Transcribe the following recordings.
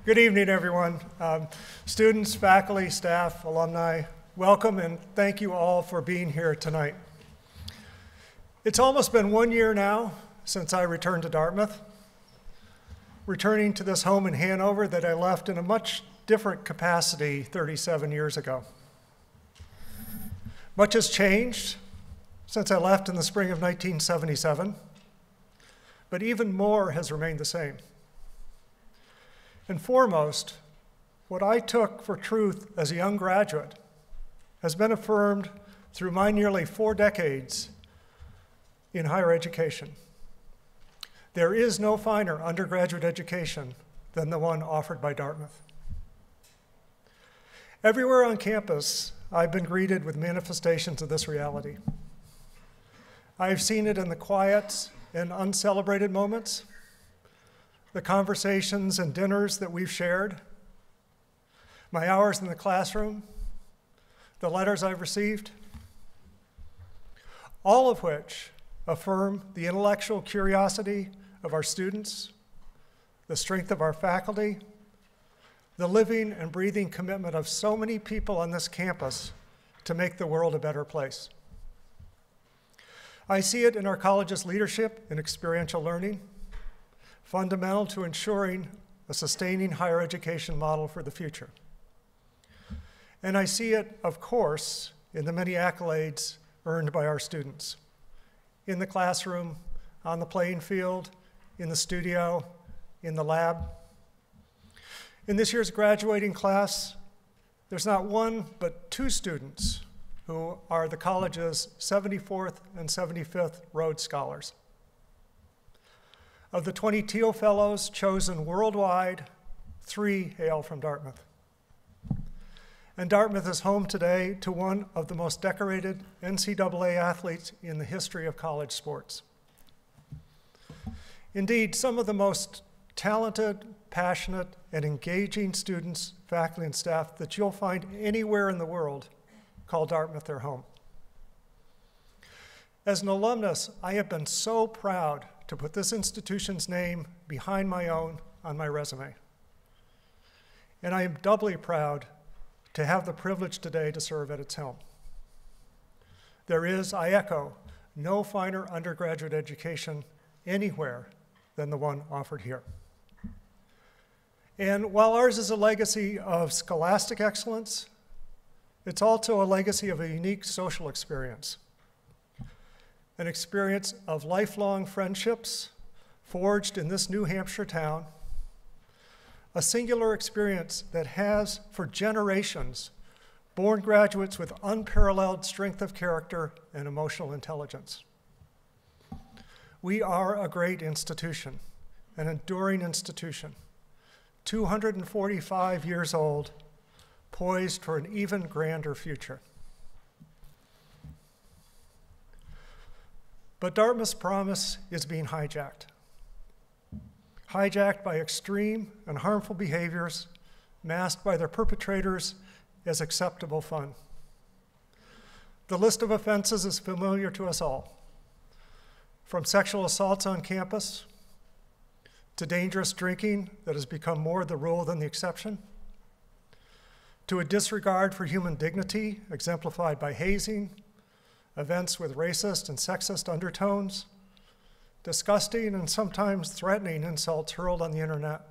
Good evening, everyone. Students, faculty, staff, alumni, welcome and thank you all for being here tonight. It's almost been 1 year now since I returned to Dartmouth, returning to this home in Hanover that I left in a much different capacity 37 years ago. Much has changed since I left in the spring of 1977, but even more has remained the same. And foremost, what I took for truth as a young graduate has been affirmed through my nearly 4 decades in higher education. There is no finer undergraduate education than the one offered by Dartmouth. Everywhere on campus, I've been greeted with manifestations of this reality. I've seen it in the quiet and uncelebrated moments, the conversations and dinners that we've shared, my hours in the classroom, the letters I've received, all of which affirm the intellectual curiosity of our students, the strength of our faculty, the living and breathing commitment of so many people on this campus to make the world a better place. I see it in our college's leadership in experiential learning, fundamental to ensuring a sustaining higher education model for the future. And I see it, of course, in the many accolades earned by our students, in the classroom, on the playing field, in the studio, in the lab. In this year's graduating class, there's not one but 2 students who are the college's 74th and 75th Rhodes Scholars. Of the 20 Teal Fellows chosen worldwide, 3 hail from Dartmouth. And Dartmouth is home today to one of the most decorated NCAA athletes in the history of college sports. Indeed, some of the most talented, passionate, and engaging students, faculty, and staff that you'll find anywhere in the world call Dartmouth their home. As an alumnus, I have been so proud to put this institution's name behind my own on my resume. And I am doubly proud to have the privilege today to serve at its helm. There is, I echo, no finer undergraduate education anywhere than the one offered here. And while ours is a legacy of scholastic excellence, it's also a legacy of a unique social experience. An experience of lifelong friendships forged in this New Hampshire town, a singular experience that has, for generations, born graduates with unparalleled strength of character and emotional intelligence. We are a great institution, an enduring institution, 245 years old, poised for an even grander future. But Dartmouth's promise is being hijacked. Hijacked by extreme and harmful behaviors, masked by their perpetrators as acceptable fun. The list of offenses is familiar to us all, from sexual assaults on campus, to dangerous drinking that has become more the rule than the exception, to a disregard for human dignity exemplified by hazing, events with racist and sexist undertones, disgusting and sometimes threatening insults hurled on the internet.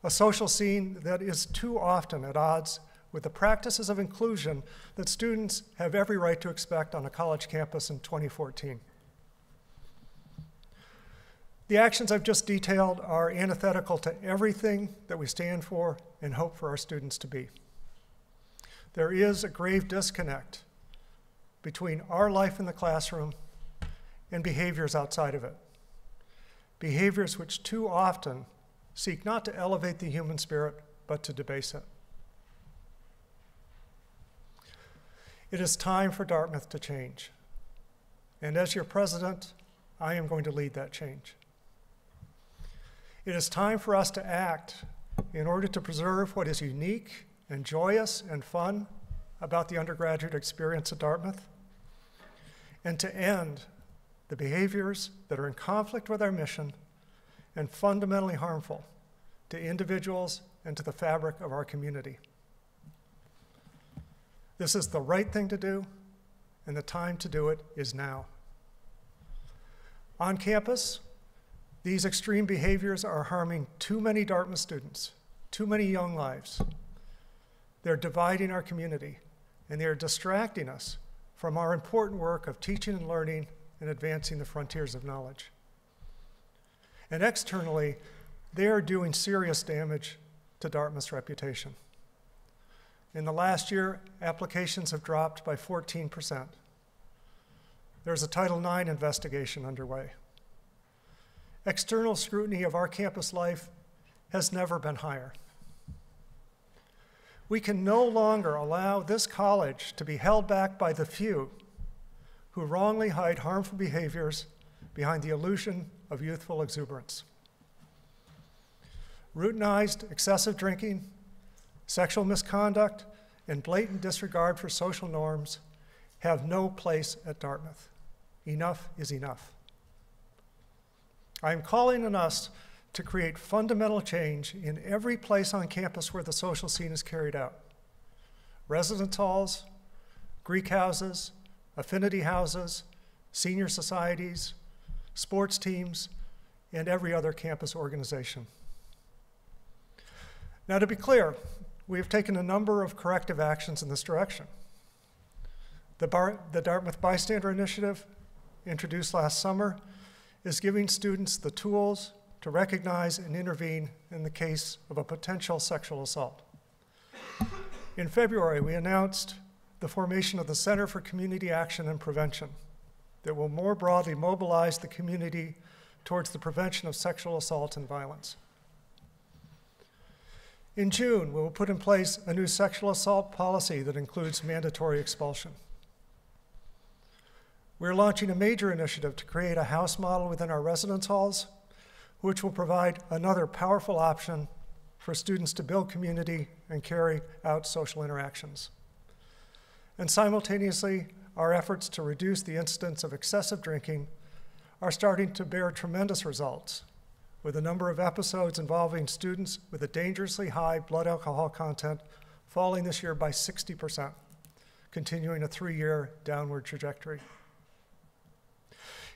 A social scene that is too often at odds with the practices of inclusion that students have every right to expect on a college campus in 2014. The actions I've just detailed are antithetical to everything that we stand for and hope for our students to be. There is a grave disconnect between our life in the classroom and behaviors outside of it. Behaviors which too often seek not to elevate the human spirit, but to debase it. It is time for Dartmouth to change. And as your president, I am going to lead that change. It is time for us to act in order to preserve what is unique and joyous and fun about the undergraduate experience at Dartmouth, and to end the behaviors that are in conflict with our mission and fundamentally harmful to individuals, and to the fabric of our community. This is the right thing to do, and the time to do it is now. On campus, these extreme behaviors are harming too many Dartmouth students, too many young lives. They're dividing our community, and they're distracting us from our important work of teaching and learning and advancing the frontiers of knowledge. And externally, they are doing serious damage to Dartmouth's reputation. In the last year, applications have dropped by 14%. There's a Title IX investigation underway. External scrutiny of our campus life has never been higher. We can no longer allow this college to be held back by the few who wrongly hide harmful behaviors behind the illusion of youthful exuberance. Routinized excessive drinking, sexual misconduct, and blatant disregard for social norms have no place at Dartmouth. Enough is enough. I am calling on us to create fundamental change in every place on campus where the social scene is carried out. Residence halls, Greek houses, affinity houses, senior societies, sports teams, and every other campus organization. Now, to be clear, we have taken a number of corrective actions in this direction. The Dartmouth Bystander Initiative, introduced last summer, is giving students the tools to recognize and intervene in the case of a potential sexual assault. In February, we announced the formation of the Center for Community Action and Prevention that will more broadly mobilize the community towards the prevention of sexual assault and violence. In June, we will put in place a new sexual assault policy that includes mandatory expulsion. We're launching a major initiative to create a house model within our residence halls, which will provide another powerful option for students to build community and carry out social interactions. And simultaneously, our efforts to reduce the incidence of excessive drinking are starting to bear tremendous results, with a number of episodes involving students with a dangerously high blood alcohol content falling this year by 60%, continuing a 3-year downward trajectory.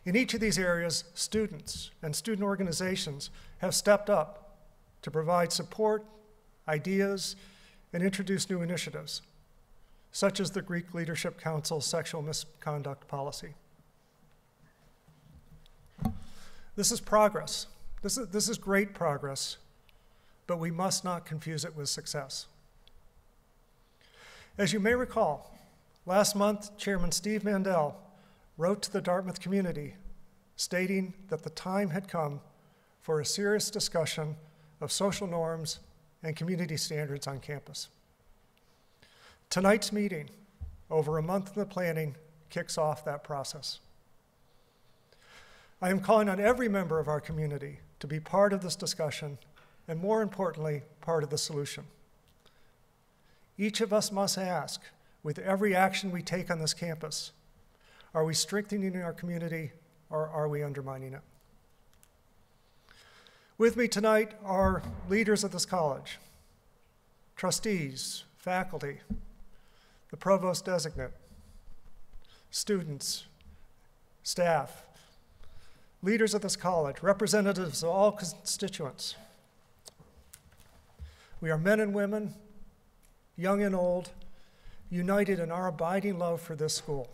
In each of these areas, students and student organizations have stepped up to provide support, ideas, and introduce new initiatives, such as the Greek Leadership Council's sexual misconduct policy. This is progress. This is great progress, but we must not confuse it with success. As you may recall, last month, Chairman Steve Mandel wrote to the Dartmouth community stating that the time had come for a serious discussion of social norms and community standards on campus. Tonight's meeting, over a month in the planning, kicks off that process. I am calling on every member of our community to be part of this discussion, and more importantly, part of the solution. Each of us must ask, with every action we take on this campus, are we strengthening our community or are we undermining it? With me tonight are leaders of this college, trustees, faculty, the provost designate, students, staff, leaders of this college, representatives of all constituents. We are men and women, young and old, united in our abiding love for this school.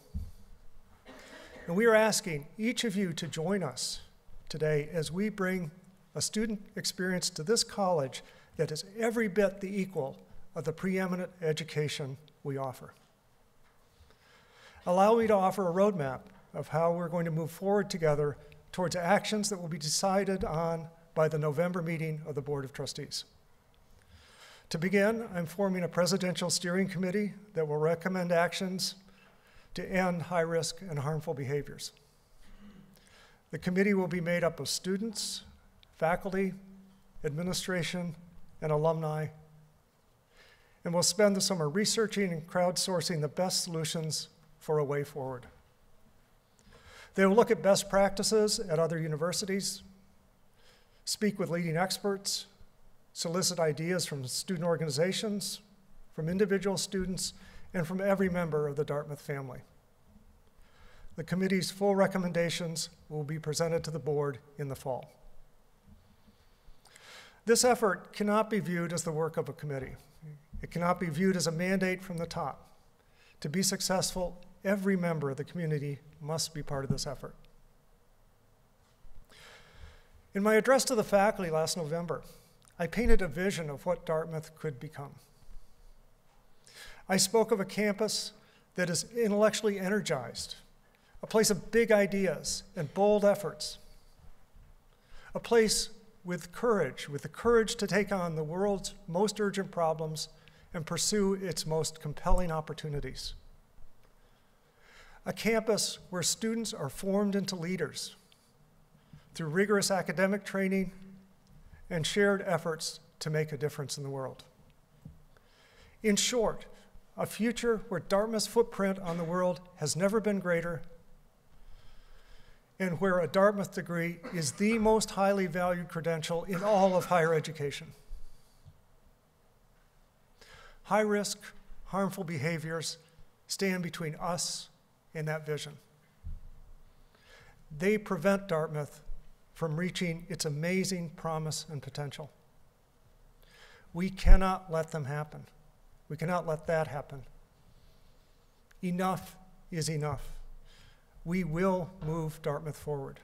And we are asking each of you to join us today as we bring a student experience to this college that is every bit the equal of the preeminent education we offer. Allow me to offer a roadmap of how we're going to move forward together towards actions that will be decided on by the November meeting of the Board of Trustees. To begin, I'm forming a presidential steering committee that will recommend actions to end high-risk and harmful behaviors. The committee will be made up of students, faculty, administration, and alumni, and we'll spend the summer researching and crowdsourcing the best solutions for a way forward. They will look at best practices at other universities, speak with leading experts, solicit ideas from student organizations, from individual students, and from every member of the Dartmouth family. The committee's full recommendations will be presented to the board in the fall. This effort cannot be viewed as the work of a committee. It cannot be viewed as a mandate from the top. To be successful, every member of the community must be part of this effort. In my address to the faculty last November, I painted a vision of what Dartmouth could become. I spoke of a campus that is intellectually energized, a place of big ideas and bold efforts, a place with the courage to take on the world's most urgent problems and pursue its most compelling opportunities. A campus where students are formed into leaders through rigorous academic training and shared efforts to make a difference in the world. In short, a future where Dartmouth's footprint on the world has never been greater, and where a Dartmouth degree is the most highly valued credential in all of higher education. High-risk, harmful behaviors stand between us and that vision. They prevent Dartmouth from reaching its amazing promise and potential. We cannot let them happen. We cannot let that happen. Enough is enough. We will move Dartmouth forward.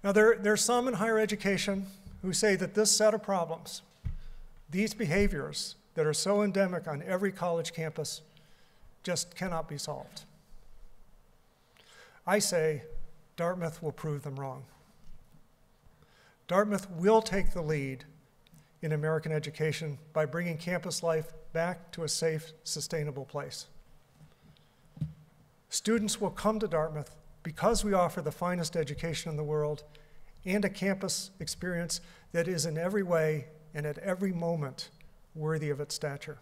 Now, there's some in higher education who say that this set of problems, these behaviors that are so endemic on every college campus, just cannot be solved. I say Dartmouth will prove them wrong. Dartmouth will take the lead in American education by bringing campus life back to a safe, sustainable place. Students will come to Dartmouth because we offer the finest education in the world and a campus experience that is in every way and at every moment worthy of its stature.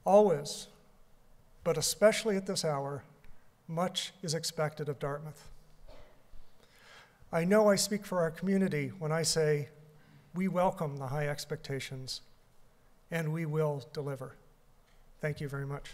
Always, but especially at this hour, much is expected of Dartmouth. I know I speak for our community when I say we welcome the high expectations and we will deliver. Thank you very much.